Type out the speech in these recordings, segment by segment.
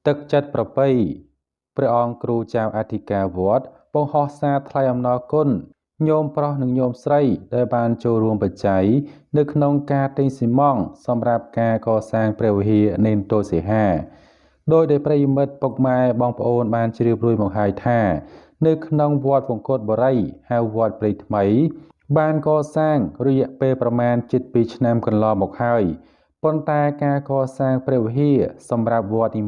ទឹកចិត្តប្រពៃព្រះអង្គគ្រូចៅអធិការវត្តបង្ហោះសារថ្លែងអំណរគុណញោមប្រុសនិងញោមស្រីដែលបានចូលរួមបច្ច័យនៅក្នុងការទិញស៊ីម៉ង់តសម្រាប់ការកសាងព្រះវិហារនេនទោសិហាដោយដែលប្រិយមិត្តពុកម៉ែបងប្អូនបានជ្រាបរួយមកហើយថានៅក្នុងវត្តវង្គតបរិយហៅវត្តព្រៃថ្មីបានកសាងរយៈពេលប្រមាណ7ឆ្នាំកន្លងមកហើយប៉ុន្តែការកសាងព្រះវិហារសម្រាប់វត្តនី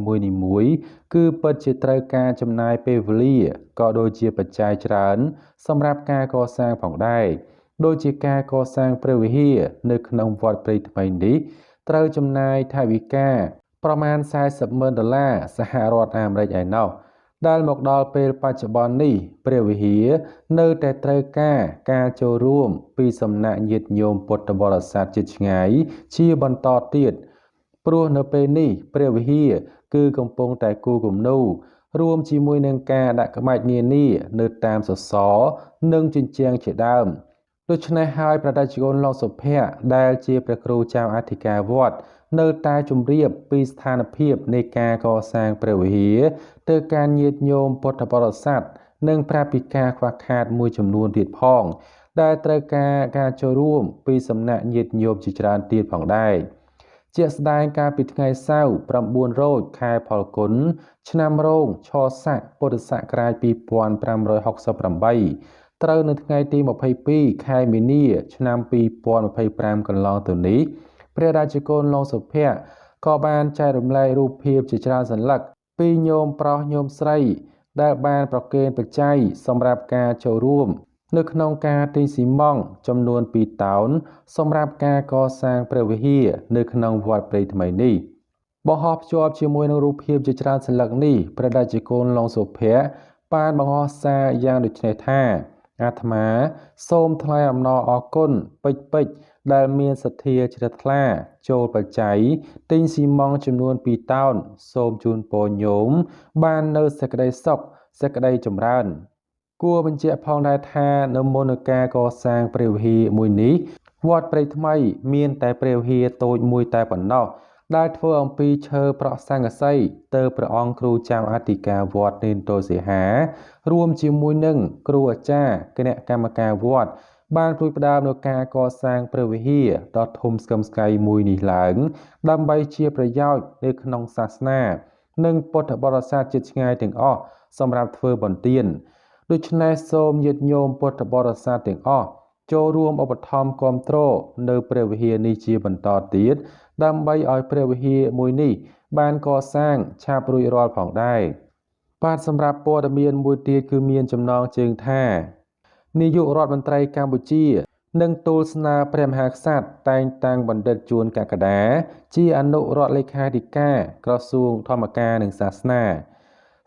មួយៗគឺពិតជាត្រូវការចំណាយពេលវេលាក៏ដូចជាបច្ច័យច្រើនសម្រាប់ការកសាងផងដែរដូចជាការកសាងព្រះវិហារនៅក្នុងវត្តព្រៃថ្មីនេះត្រូវចំណាយថវិកាប្រមាណ$40,000សហរដ្ឋអាមេរិកឯណោះដែលមកដល់ពេលបច្ចុប្បន្ននេះព្រះវិហារនៅតែត្រូវការចូលរួមពីសំណាក់ញាតិញោមពុទ្ធបរិស័ទជិតឆ្ងាយជាបន្តទៀតព្រោះនៅពេលនេះព្រះវិហារគឺកំពុងតែគូរគំនូររួមជាមួយនឹងការដាក់ក្បាច់នានានៅតាមសសរនិងជញ្ជាំងជាដើមដូច្នេះហើយព្រះតេជគុណលោកសុភ័ក្រដែលជាព្រះគ្រូចៅអធិការវត្តនៅតែជម្រាបពីស្ថានភាពនៃការកសាងព្រះវិហារទៅកាន់ញាតិញោមពុទ្ធបរិស័ទនិងប្រាប់ពីការខ្វះខាតមួយចំនួនទៀតផងដែលត្រូវការចូលរួមពីសំណាក់ញាតិញោមជាច្រើនទៀតផងដែរជាក់ស្ដែងកាលពីថ្ងៃសៅរ៍9រោចខែផលគុណឆ្នាំរោងឆស័កពុទ្ធសករាជ2568ត្រូវនៅថ្ងៃទី22ខែមីនាឆ្នាំ2025កន្លងទៅនេះព្រះរាជគុណលោកសុភ័ក្រក៏បានចែករំលែករូបភាពជាច្រើនសន្លឹកពីញោមប្រុសញោមស្រីដែលបានប្រគេនបច្ច័យសម្រាប់ការចូលរួមនៅក្នុងការទិញស៊ីម៉ង់តចំនួន2តោនសម្រាប់ការកសាងព្រះវិហារនៅក្នុងវត្តព្រៃថ្មីនេះបង្ហោះភ្ជាប់ជាមួយនឹងរូបភាពជាច្រើនសន្លឹកនេះព្រះរាជគុណលោកសុភ័ក្របានបង្ហោះសារយ៉ាងដូចនេះថាអាត្មាសូមថ្លែងអំណរអគុណពេជ្រដែលមានសទ្ធាជ្រះថ្លាចូលបច្ច័យទិញស៊ីម៉ង់តចំនួន2តោនសូមជូនពរញោមបាននៅសេចក្តីសុខសេចក្តីចម្រើនគួរបញ្ជាក់ផងដែរថានៅមុននឹងការកសាងព្រះវិហារមួយនេះវត្តព្រៃថ្មីមានតែព្រះវិហារតូចមួយតែប៉ុណ្ណោះដែលធ្វើអំពីឈើប្រក់ស័ង្កសីទៅព្រះអង្គគ្រូចៅអធិការវត្តនេនទោសិហារួមជាមួយនឹងគ្រូអាចារ្យគណៈកម្មការវត្តបានព្រួយផ្ដើមនៅការកសាងព្រះវិហារដ៏ធំស្កឹមស្កៃមួយនេះឡើងដើម្បីជាប្រយោជន៍នៅក្នុងសាសនានិងពុទ្ធបរិស័ទជិតឆ្ងាយទាំងអស់សម្រាប់ធ្វើបន្ទានដូច្នេះសូមញាតិញោមពុទ្ធបរិស័ទទាំងអស់ចូលរួមឧបត្ថម្ភគាំទ្រនៅព្រះវិហារនេះជាបន្តទៀតដើម្បីឲ្យព្រះវិហារមួយនេះបានកសាងឆាប់រួចរាល់ផងដែរបាទសម្រាប់ព័ត៌មានមួយទៀតគឺមានចំណងជើងថានាយករដ្ឋមន្ត្រីកម្ពុជានឹងទូលស្នើព្រះមហាក្សត្រតែងតាំងបណ្ឌិតជួនកក្កដាជាអនុរដ្ឋលេខាធិការក្រសួងធម្មការនិងសាសនា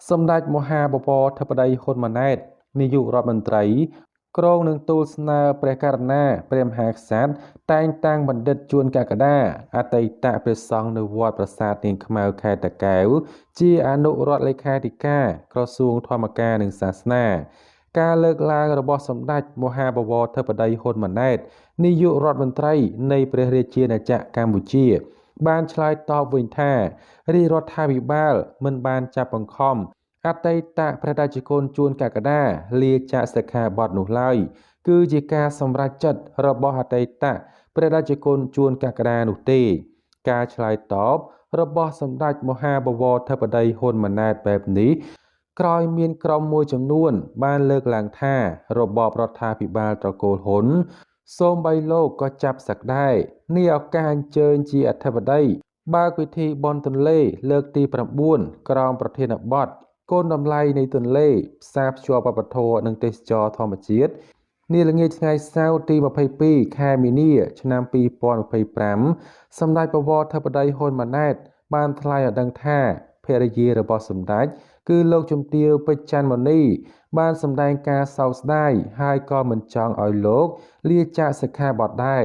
សម្ដេចមហាបពិរធិបតីហ៊ុនម៉ាណែតនាយករដ្ឋមន្ត្រីគ្រងនឹងទូលស្នើព្រះករុណាព្រះមហាក្សត្រតែងតាំងបណ្ឌិតជួនកក្កដាអតីតព្រះសង្ឃនៅវត្តប្រាសាទនាងខ្មៅខេត្តតាកែវជាអនុរដ្ឋលេខាធិការក្រសួងធម្មការនិងសាសនាការលើកឡើងរបស់សម្ដេចមហាបវរធិបតីហ៊ុនម៉ាណែតនាយករដ្ឋមន្ត្រីនៃព្រះរាជាណាចក្រកម្ពុជាបានឆ្លើយតបវិញថារាជរដ្ឋាភិបាលមិនបានចាប់បង្ខំអតីតព្រះរាជគុណជួនកក្កដាលាចាកសិក្ខាបទនោះឡើយគឺជាការសម្រេចចិត្តរបស់អតីតព្រះរាជគុណជួនកក្កដានោះទេការឆ្លើយតបរបស់សម្ដេចមហាបវរធិបតីហ៊ុនម៉ាណែតបែបនេះក្រោយមានក្រុមមួយចំនួនបានលើកឡើងថារបបរដ្ឋាភិបាលត្រកូលហ៊ុនសូម្បីលោកក៏ចាប់សឹកដែរនេះឱកាសអញ្ជើញជាអធិបតីបើកពិធីបុណ្យទន្លេលើកទី9ក្រោមប្រធានបទគុណតម្លៃនៃទន្លេផ្សារភ្ជាប់វប្បធម៌និងទេសចរណ៍ធម្មជាតិនាល្ងាចថ្ងៃសៅរ៍ទី22ខែមីនាឆ្នាំ2025សម្ដេចបវរធិបតីហ៊ុនម៉ាណែតបានថ្លែងឲ្យដឹងថាភរិយារបស់សម្ដេចគឺលោកជំទាវពេជ្រច័ន្ទមុនីបានសម្ដែងការសោកស្ដាយហើយក៏មិនចង់ឲ្យលោកលាចាកសិក្ខាបទដែរ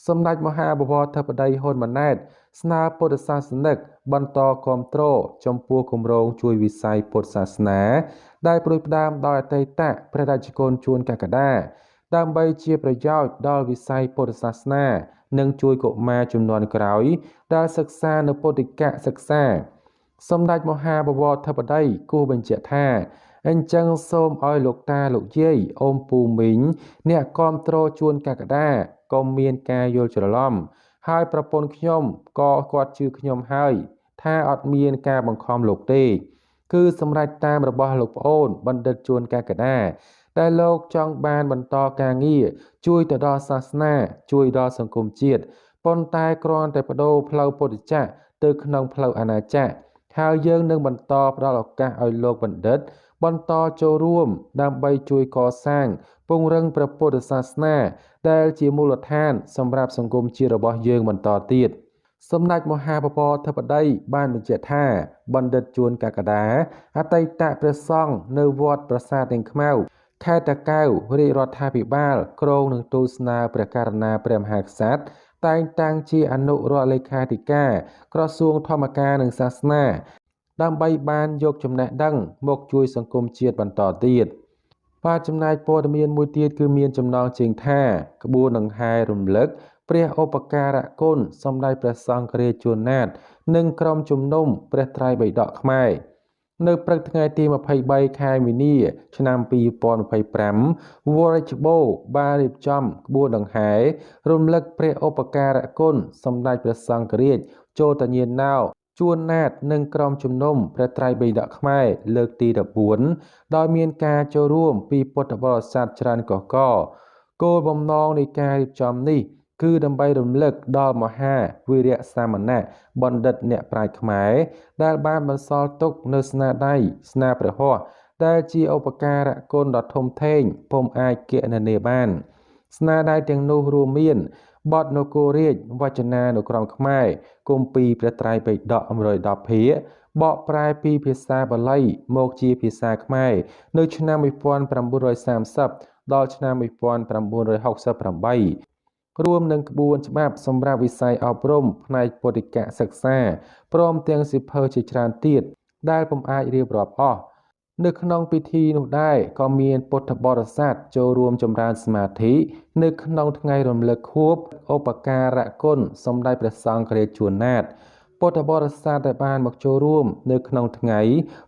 សម្ដេចមហាបវរធិបតីហ៊ុនម៉ាណែតស្នើពុទ្ធសាសនិកបន្តគាំទ្រចំពោះគម្រោងជួយវិស័យពុទ្ធសាសនាដែលព្រួយផ្ដើមដោយអតីតព្រះរាជគុណជួនកក្កដាដើម្បីជាប្រយោជន៍ដល់វិស័យពុទ្ធសាសនានិងជួយកុមារជំនាន់ក្រោយដែលសិក្សានៅពុទ្ធិកសិក្សា សម្ដេចមហាបវរធិបតីគូបញ្ជាក់ថាអញ្ចឹងសូមឲ្យលោកតាលោកយាយអូមពូមីងអ្នកគាំទ្រជួនកក្កដាកុំមានការយល់ច្រឡំហើយប្រពន្ធខ្ញុំក៏គាត់ជឿខ្ញុំហើយថាអត់មានការបង្ខំលោកទេគឺសម្រេចតាមរបស់លោកប្អូនបណ្ឌិតជួនកក្កដាដែលលោកចង់បានបន្តការងារជួយទៅដល់សាសនាជួយដល់សង្គមជាតិប៉ុន្តែគ្រាន់តែបដូរផ្លូវពុទ្ធចក្រទៅក្នុងផ្លូវអាណាចក្រហើយយើងនឹងបន្តផ្ដល់ឱកាសឲ្យលោកបណ្ឌិតបន្តចូលរួមដើម្បីជួយកសាងពង្រឹងព្រះពុទ្ធសាសនាដែលជាមូលដ្ឋានសម្រាប់សង្គមជាតិរបស់យើងបន្តទៀតសម្ដេចមហាបពិធិបតីបានបញ្ជាក់ថាបណ្ឌិតជួនកក្កដាអតីតព្រះសង្ឃនៅវត្តប្រាសាទនាងខ្មៅខេត្តតាកែវរាជរដ្ឋាភិបាលគ្រងនឹងទូលស្នើព្រះករុណាព្រះមហាក្សត្រតែងតាំងជាអនុរដ្ឋលេខាធិការក្រសួងធម្មការនិងសាសនាដើម្បីបានយកចំណេះដឹងមកជួយសង្គមជាតិបន្តទៀតបាទចំណែកព័ត៌មានមួយទៀតគឺមានចំណងជើងថាក្បួនដង្ហែរំលឹកព្រះឧបការៈគុណសម្ដេចព្រះសង្ឃរាជជួនណាតនិងក្រុមជំនុំព្រះត្រៃបិដកខ្មែរនៅព្រឹកថ្ងៃទី23ខែមីនា ឆ្នាំ2025 វរច្បូបានរៀបចំក្បួនដង្ហែរំលឹកព្រះឧបការៈគុណសម្ដេចព្រះសង្ឃរាជចូលតញាណោជួនណាតនិងក្រុមជំនុំព្រះត្រៃបិដកខ្មែរលើកទី14ដោយមានការចូលរួមពីពុទ្ធបរិស័ទច្រើនកុះករគោលបំណងនៃការរៀបចំនេះគឺដើម្បីរំលឹកដល់មហាវីរៈសាមណៈបណ្ឌិតអ្នកប្រាជ្ញខ្មែរដែលបានបន្សល់ទុកនៅស្នាដៃស្នាព្រះហស្ថដែលជាឧបការៈគុណដ៏ធំធេងពុំអាចគណនាបានស្នាដៃទាំងនោះរួមមានបទនគររាជវចនានុក្រមខ្មែរគម្ពីរព្រះត្រៃបិដក110ភាគបកប្រែពីភាសាបាលីមកជាភាសាខ្មែរនៅឆ្នាំ1930ដល់ឆ្នាំ1968រួមនឹងក្បួនច្បាប់សម្រាប់វិស័យអប់រំផ្នែកពុទ្ធិកសិក្សាព្រមទាំងសៀវភៅជាច្រើនទៀតដែលពុំអាចរៀបរាប់អស់នៅក្នុងពិធីនោះដែរក៏មានពុទ្ធបរិស័ទចូលរួមចម្រើនសមាធិនៅក្នុងថ្ងៃរំលឹកខួបឧបការៈគុណសម្ដេចព្រះសង្ឃរាជជួនណាតពុទ្ធបរិស័ទដែលបានមកចូលរួមនៅក្នុងថ្ងៃ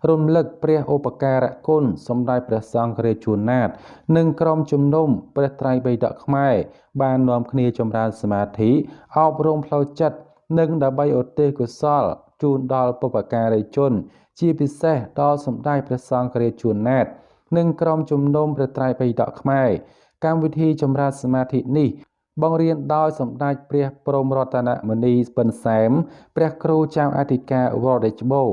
រំលឹកព្រះឧបការៈគុណសម្ដេចព្រះសង្ឃរាជជួនណាតនិងក្រុមជំនុំព្រះត្រៃបិដកខ្មែរបាននាំគ្នាចម្រើនសមាធិអប់រំផ្លូវចិត្តនិងដើម្បីឧទ្ទិសកុសលជូនដល់បុព្វការីជនជាពិសេសដល់សម្ដេចព្រះសង្ឃរាជជួនណាតនិងក្រុមជំនុំព្រះត្រៃបិដកខ្មែរកម្មវិធីចម្រើនសមាធិនេះបង្រៀនដោយសម្ដេចព្រះព្រហ្មរតនមុនីពិនសែមព្រះគ្រូចៅអធិការវត្តរាជបូ